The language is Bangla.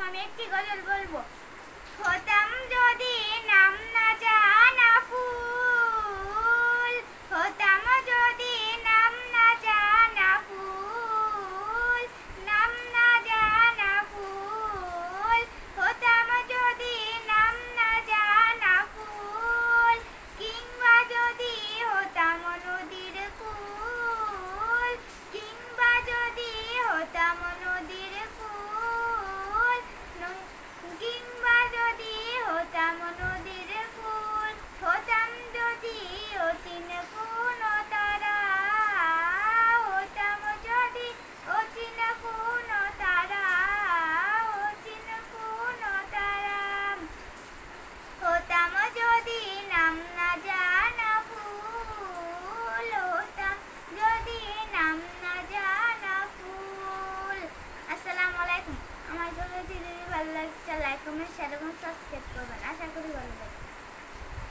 আমি একটি গজল বলবো। হতাম যদি নাম না জানা ফুল, হতাম যদি নাম না জানা ফুল, নাম না জানা ফুল, হতাম যদি নাম না জানা ফুল, কিংবা যদি হতাম নদীর কুল, কিংবা যদি হতাম নদীর কুল, কিংবা যদি হতাম নদীর কুল, হতাম যদি অচিন কোন তারা, হতাম যদি অচিন কোন তারা, অচিন কোন তারা, হতাম যদি নাম না জানা ফুল, হতাম যদি নাম না জানা ফুল। আসসালামু আলাইকুম। আমার যদি ভালো লাগছে লাইক কমেন্ট শেয়ার